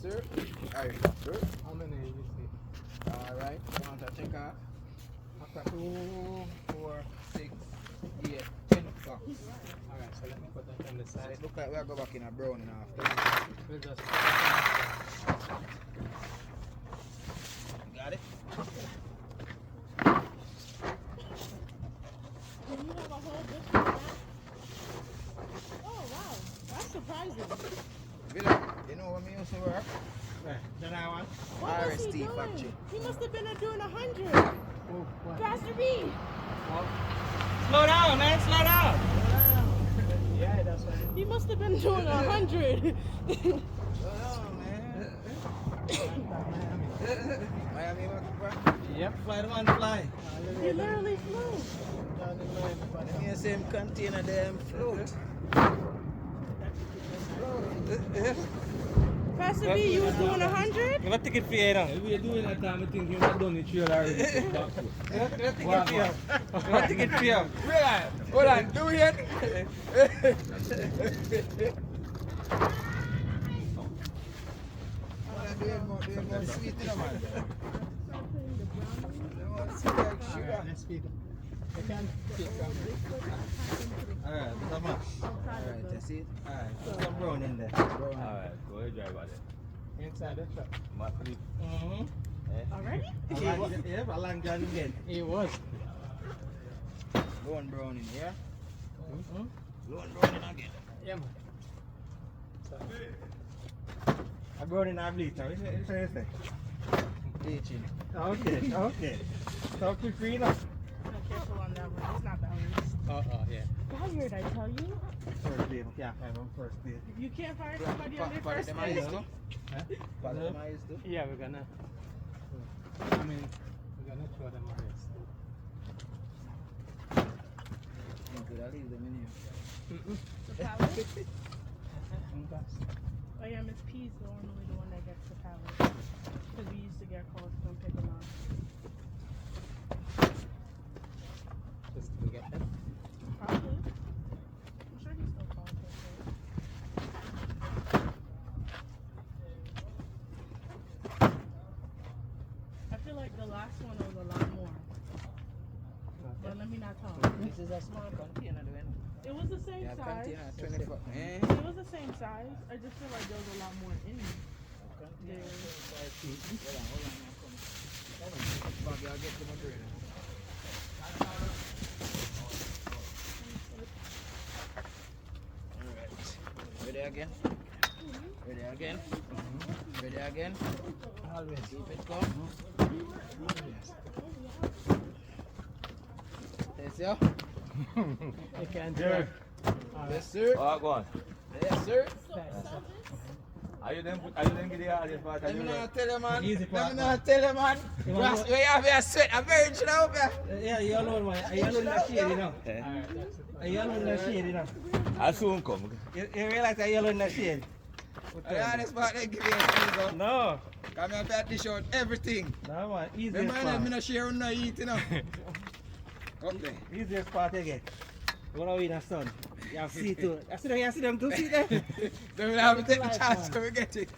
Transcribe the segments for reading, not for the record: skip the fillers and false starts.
sir. Alright, sir. How many you see? Alright, want to check off? After 2, 4, 6, 8, 10 o'clock. alright, so let me put that on the So side. it look like we'll go back in a brown after. We'll just Got it? Can you have a whole dish for that? Oh wow, that's surprising. Villa, you know when we used to work? then I want. What was he RST doing? factory. He must have been doing 100. Oh, what? Pastor B. Slow down, man, slow down. Yeah, that's right. He must have been doing 100. Hold on, man. Miami, what? Yep, fly the one fly. He literally flew. In the same container, them float. Pastor B, you was doing 100? Give a ticket for you now. If we're doing that time, I think you're not done the trail already. Give a ticket for you. Give a ticket for you. Hold on, do it. Doing more sweet, you know, man. Sugar. Let's speak. I can't speak. Alright, come on. Alright, that's it. Alright, put some brown in there. Alright, go ahead, drive on it. Inside the truck. Macri. Already? Yep, a long journey again. It was. Low and brown in here. Low and brown in again. Yeah, man. I brought in a bleacher. What you say? Teaching. Okay, okay. So quick for you now. Careful on that one. It's not Valued. Oh, yeah. Valued, I tell you. First date. Yeah, I have first date. You can't fire somebody on their Follow first them date. eyes too. Huh? Follow them eyes too. Yeah, we're gonna. I mean, we're gonna throw them on this. You could have leave them in here. The pallet? Oh yeah, Miss P's normally the one that gets the pallet. Because we used to get calls from picking up. Just to get them. Probably. I'm sure he still calls us. I feel like the last one was a lot more. But let me not talk. This is a small container, though. It was the same Yeah, size. container 24. It was the same size. I just feel like there was a lot more in it. Container 25 feet. Hold on, I'm coming. Bobby, I'll get to my brain. Alright. Ready again? Ready again? Ready again? Always. Keep it calm. Yes, sir. I can't do it. Yes, sir. Oh, go on. Yes, sir. Are you them get the audience part? Let me not tell you, man. Easy Let part, me not tell you, man. Ross, we have your sweat. I'm very chill out there. Yeah, you alone, man. You alone in the shade, you know. You alone in the shade, you know. I'll soon come. You realize that you alone in the shade? The honest part, they give you a thing, No. come here, to dish out everything. No, man. Easiest Remember, part. I'm not share no eat, you know. Okay. Easiest part again. When I win a son. You have to see to it. I see them to see them. Then we'll have to take the chance to get it.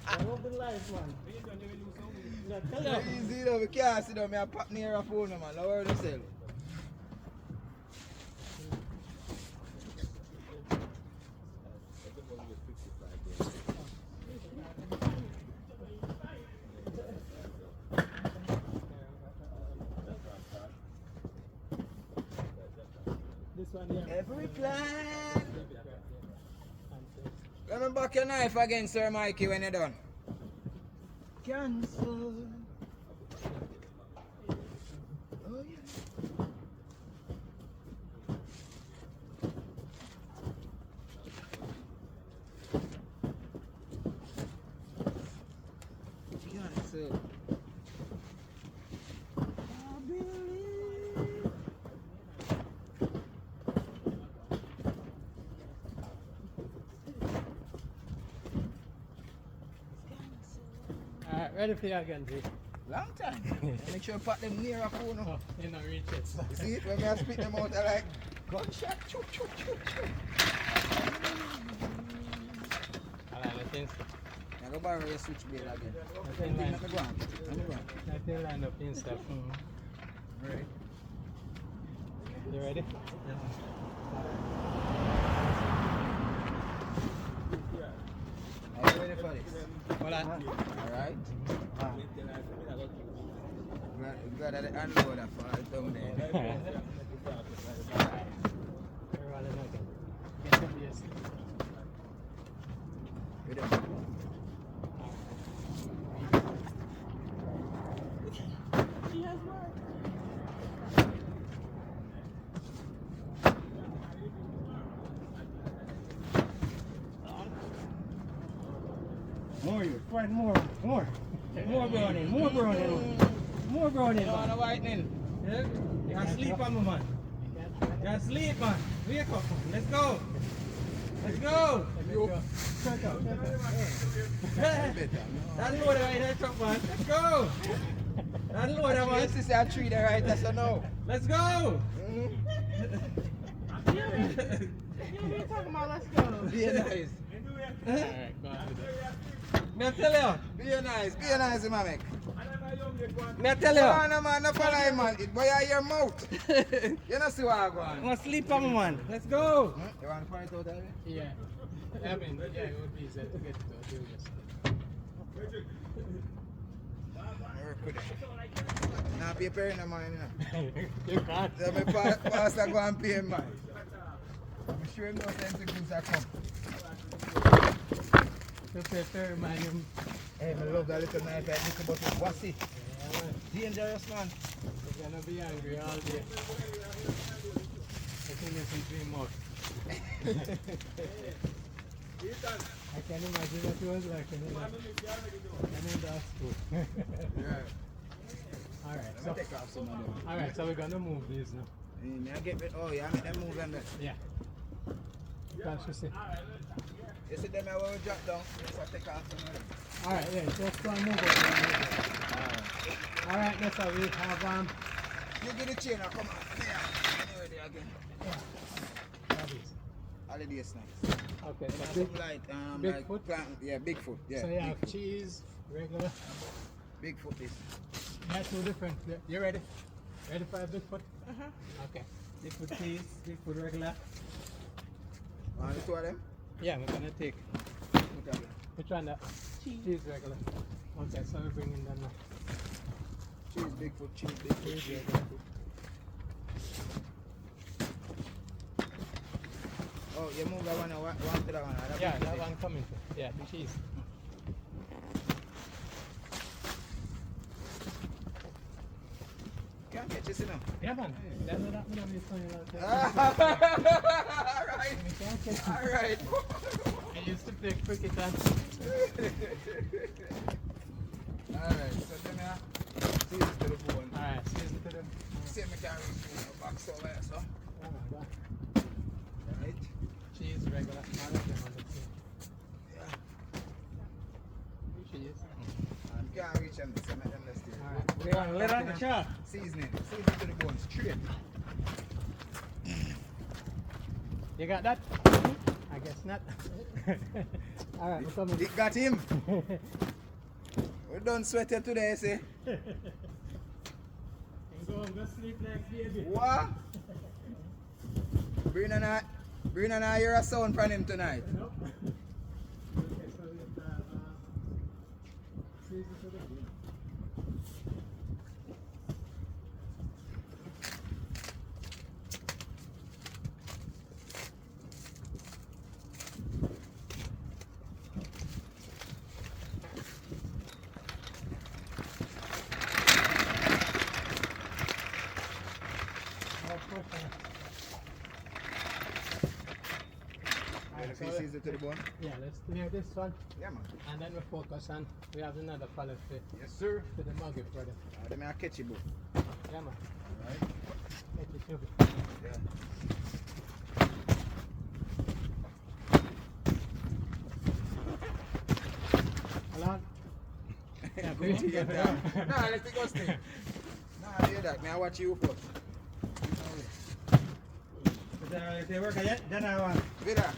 I hope the life, man. No, tell you. Easy, though. We can't sit down. I pop near a phone, man. Don't worry yourself. This one here. Every plan. Let me back your knife again, Sir Mikey, when you're done. Cancel. Oh, yeah. Cancel. I believe. Alright, ready for you again, G. Long time. Make sure you put them near a phone. Oh, you know, reach it. You see it? When I spit them out, I like gunshot. Choo, choo, choo, choo. Alright, let's I go borrow your switchblade again. I think line, Let me go on. Let me go on. I think line up in stuff. Right. You ready? Are you ready for this? Hold on. Alright. Glad that the unloader fall down there. You don't. She has work. More you, find more. More browning, more browning. More browning. You want a whitening? Yeah? You can sleep on me, man. You can sleep, man. Wake up. Let's go. Let's go. That's load right there, truck, man. Let's go. That's load, man. Yes, this is a tree there, right? That's a no. Let's go. You be talking about let's go. Be nice. Alright, go on. Me tell Be nice, Mamek. you. Me tell you. No, man, no follow him, man. It boy out your mouth. You don't see what I go I'm on. gonna sleep on me, man. Let's go. You want to point it out there? Yeah. I mean, yeah, it would be easy to get to do this. Now pay parent no man, you know. You can't. So my pastor go and pay him, man. I'm sure him knows them things are come. You prepare, man. Hey, I love that little knife like this, but what's it? Yeah, man. Dangerous, man. You're gonna be angry all day. I think it's in 3 months. I can imagine what it was like in the school. Yeah. Alright, Let so me take off some of them. alright, so we're gonna move these now. I get it. Oh, yeah, I make them move them there. Yeah. That's just it. You see them I will drop down. Yes, I take off some of them. Alright, yeah, just go and move it. Alright, that's how we have You get the chain now, come on. Yeah. Anyway, there again. hobbies. Holiday snacks. Okay, And so something big, like, Bigfoot? like plant, yeah, Bigfoot. Yeah, so you have Bigfoot. cheese, regular. Bigfoot this. Yeah, two different. You ready? Ready for a Bigfoot? Uh-huh. Okay. Bigfoot cheese, Bigfoot regular. Want the two of them? Yeah, we're gonna take. Okay. Which one? That cheese regular. Okay, so we're bringing them now. Cheese, Bigfoot, cheese, Bigfoot, Cheese cheese. regular. Oh, you move that one to that one. Yeah, that one coming. Yeah, the cheese. Can't catch this, you know. Yeah, man. That's what happened when we funny like that. Alright. We can't catch it. Alright. I used to play cricket and Alright, so then see this to the bone. alright, season to the See me carry the box over there, so. Right? cheese regular. All of them on the cheese. Yeah. Cheese. You can't reach them, so make them less there. Alright. We want let on the shop. Seasoning to the bone, straight. You got that? I guess not. Alright, we're coming. It got him. We done sweated today, see? Go sleep like baby. What? Bring an hear a sound from him tonight. Nope. Okay, so we have season to the bone. You ready for season to the bone? Yeah, let's clear this one Yeah, man. and then we focus on we have another pallet to Yes, sir. the muggy for them. Let me catch you, boo. Yeah, man. Alright? Get it to Yeah. Hold on. Yeah, Go to get down. Nah, let it go stay. Nah, do that. May I watch you first. If they work yet, then I want. Vida,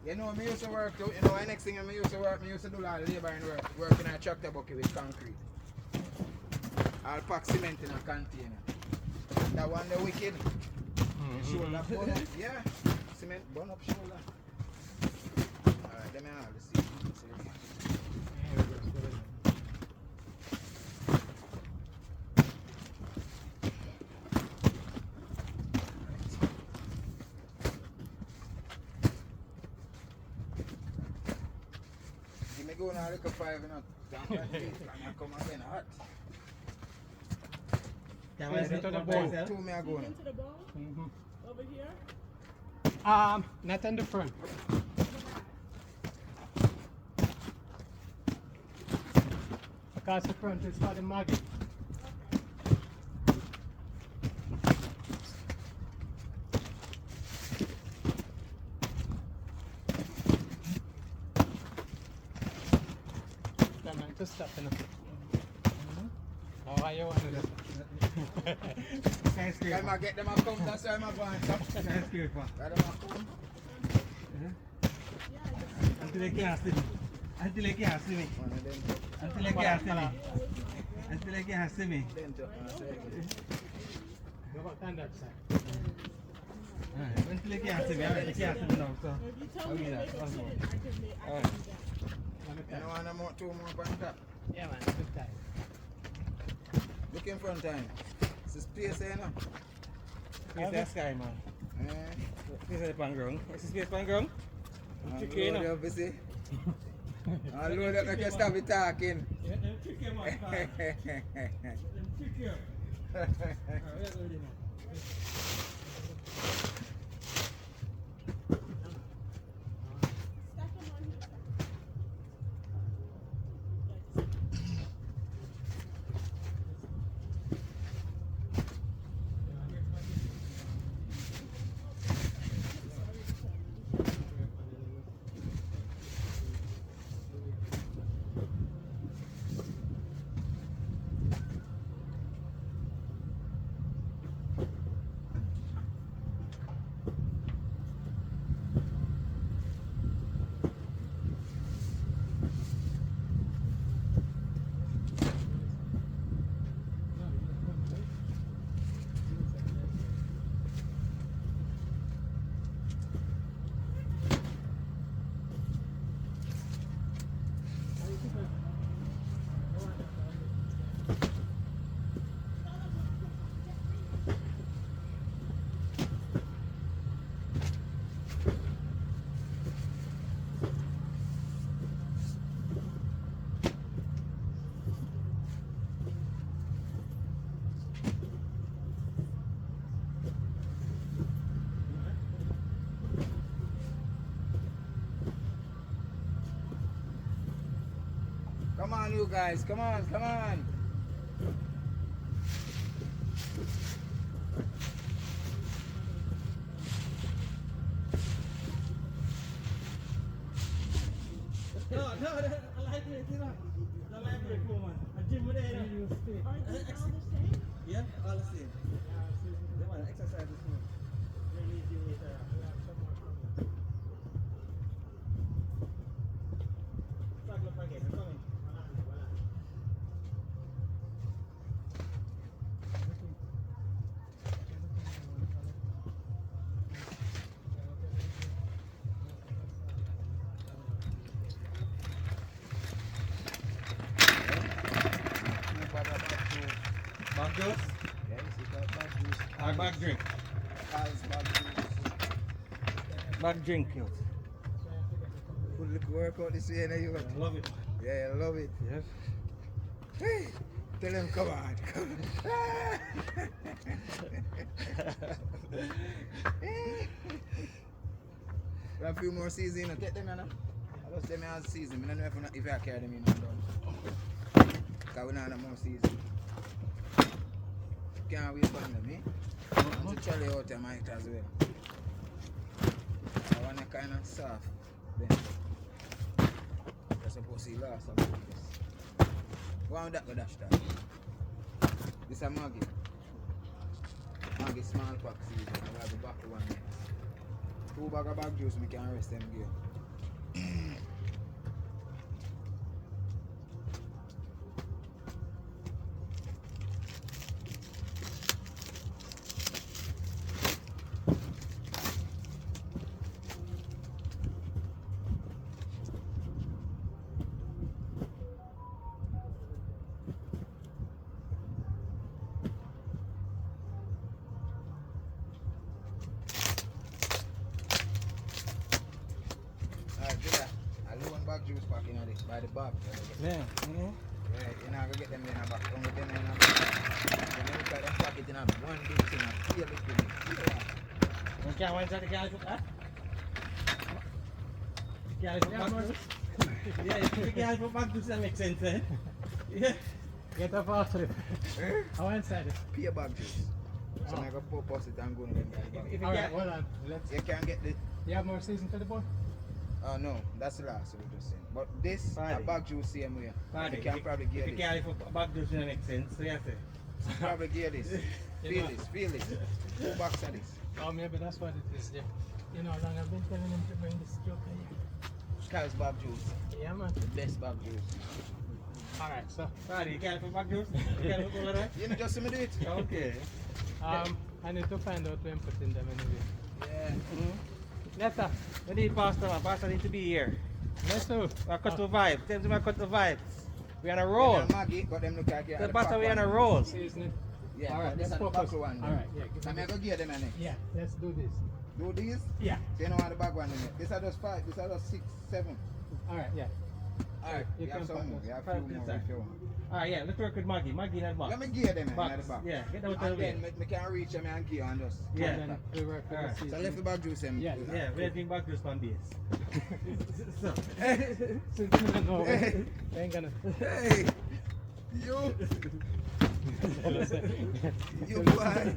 You know, me used to work, you know, the next thing I used to work, I used to do a lot of labor and work in a tractor bucket with concrete. I'll pack cement in a container. That one the wicked. Shoulder burn up, yeah. Cement burn up shoulder. Alright, let me have the seat. Give me go now, look at 5 minutes. Don't come again hot. Can I sit on the bowl? 2 me go now. Into the bowl? Over here? Not on the front. Because the front is for the maggot. Come on, just stop enough. How are you? Time I get them a come, that's why I'm going to stop. Let them a come. Until they can't see me. Until they can't see me. One of them. Until they can't see me. Until they can't see me. Then to Go back on that side. Until they can't see me. Alright, they can't see me now. So If you tell I'll me do to that. make it That's sit, all. I can do Alright. that. You know, one more, 2 more on top. Yeah, man, good time. Look in front time. It's a space here now. Face the sky, man. Eh? Face the pan ground. Is the space pan ground? I'll Tricky, load no? up, you see. I'll load up, I can stop it talking. Yeah, them tricky, man. Them tricky. Stack them on here. Come on, you guys. Come on, come on. No, I like it, you know. The library, cool, man. A gym with it, you know. Aren't these all the same? Yeah, all the same. They want to exercise this morning. Bag juice? Yeah, you see that bag juice. Or bag drink? Al's bag juice. Bag drink, yo. Good look workout this way, you know. I love it. Yeah, I love it. Yes. Hey, tell them come on, come on. We have a few more seasons, you know. Take them, you know. I just say me as season. I don't know if I carry them in or not. Because we don't have more season. Can't wait for them, eh? And to Charlie out there might as well. I want to kind of soft. Then. You're supposed to last a little bit. Why would that go dash that? This is a Maggie. Maggie small pack season. I have the back one next. 2 bags of bag juice, I can rest them gear. bag. Yeah. Yeah, you're not gonna get them in a back. Only them in a back. Then you look at them pocket in a one big thing, a feel it in it. You can't wait until the guy put that? The guy put back to yeah, the guy put back to that makes sense, eh? Yeah. Get up after it. How inside it? Pay bag juice. So I go purpose it and go in them guys bag. If you Alright, can't, hold on. Let's. You can't get the You have more season for the boy? no, that's the last we just saying. But this a Paddy. bag juice same way. Paddy, You can probably if get you this. can't put back to that makes sense, so you say. Probably get this. Feel this, feel this. 2 box of this. Oh, maybe that's what it is. Yeah. You know, how long I've been telling him to bring this joker here. Kyle's bag juice. Yeah, man. The best bag juice. Alright, so Paddy, you can't put back juice? You can't put all of that? You know, just see me do it. Okay. I need to find out when putting them anyway. Yeah. Netta, we need Pastor, man. Pastor need to be here. Let's do. I cut the vibe. Tell them I cut the vibe. We on a roll. And Maggie, but them look like you. The Pastor, we on a roll. Seasoning. Yeah, Alright, but this let's is the focus. back one. Alright, yeah. Give I'm me going to give them a next. yeah, let's do this. Do these? Yeah. So you know how the back one in it. These are just 5, these are just 6, 7. Alright, yeah. Alright, You you have can some put more. those. You have Five few more inside. if you want. Alright, yeah, let's work with Maggie. Maggie in that box. Let me give them in Box. the back. Yeah, get that out of the And way. then me can reach them and give and just. Yeah. And then we work with Alright. the So seasoning. left the back juice them. Yeah, Yeah, we're getting back to on base. So, Since you don't know, we ain't gonna. Hey! You! You boy!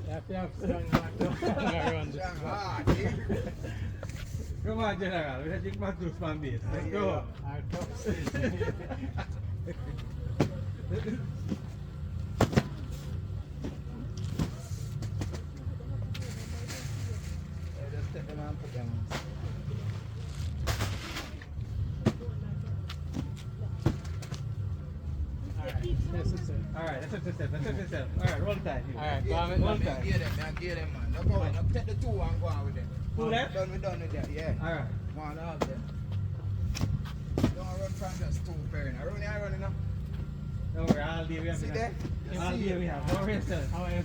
You have to have strong heart around this. Ah, come on, General. We're getting back to on base. Let's go. Our top seasoning. just take them and put them on. Alright, this is it. Alright, that's what step. That's what step. Alright, roll time. Alright, Yeah, Barman, man, one me time. give them, man. No go on. No, take the 2 and go on with them. Two left? We done with that, yeah. Alright. One of them. Don't run from just 2 pairing. I run enough. Don't worry, all day we have. See there? All day we have. Don't worry, sir. how is